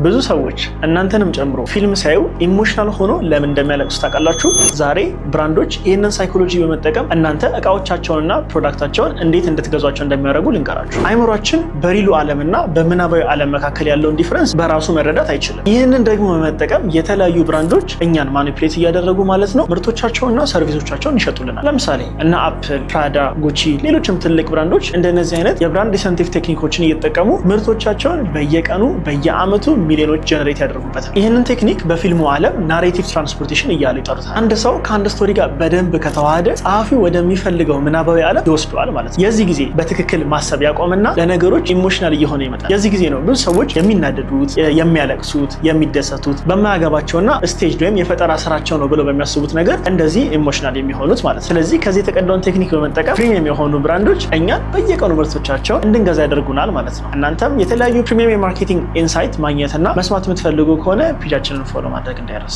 ብዙ ሰዎች እናንተንም ጨምሮ ፊልም ሲያዩ ኢሞሽናል ሆኖ ለምን እንደሚያለቅሱ ታውቃላችሁ? ዛሬ ብራንዶች ይህንን ሳይኮሎጂ በመጠቀም እናንተ እቃዎቻቸውንና ፕሮዳክታቸውን እንዴት እንድትገዟቸው እንደሚያደርጉ ልንገራችሁ። አይምሯችን በሪሉ ዓለምና በምናባዊ ዓለም መካከል ያለውን ዲፍረንስ በራሱ መረዳት አይችልም። ይህንን ደግሞ በመጠቀም የተለያዩ ብራንዶች እኛን ማኒፕሌት እያደረጉ ማለት ነው ምርቶቻቸውንና ሰርቪሶቻቸውን ይሸጡልናል። ለምሳሌ እነ አፕል፣ ፕራዳ፣ ጉቺ፣ ሌሎችም ትልቅ ብራንዶች እንደነዚህ አይነት የብራንድ ኢንሰንቲቭ ቴክኒኮችን እየተጠቀሙ ምርቶቻቸውን በየቀኑ በየአመቱ ሚሊዮኖች ጀነሬት ያደርጉበታል። ይህንን ቴክኒክ በፊልሙ ዓለም ናሬቲቭ ትራንስፖርቴሽን እያሉ ይጠሩታል። አንድ ሰው ከአንድ ስቶሪ ጋር በደንብ ከተዋሃደ ጸሐፊው ወደሚፈልገው ምናባዊ ዓለም ይወስደዋል ማለት ነው። የዚህ ጊዜ በትክክል ማሰብ ያቆምና ለነገሮች ኢሞሽናል እየሆነ ይመጣል። የዚህ ጊዜ ነው ብዙ ሰዎች የሚናደዱት፣ የሚያለቅሱት፣ የሚደሰቱት በማያገባቸውና ስቴጅ ወይም የፈጠራ ስራቸው ነው ብለው በሚያስቡት ነገር እንደዚህ ኢሞሽናል የሚሆኑት ማለት ነው። ስለዚህ ከዚህ የተቀዳውን ቴክኒክ በመጠቀም ፕሪሚየም የሆኑ ብራንዶች እኛን በየቀኑ ምርቶቻቸውን እንድንገዛ ያደርጉናል ማለት ነው። እናንተም የተለያዩ ፕሪሚየም የማርኬቲንግ ኢንሳይት ማግኘትና መስማት የምትፈልጉ ከሆነ ፔጃችንን ፎሎ ማድረግ እንዳይረሳ።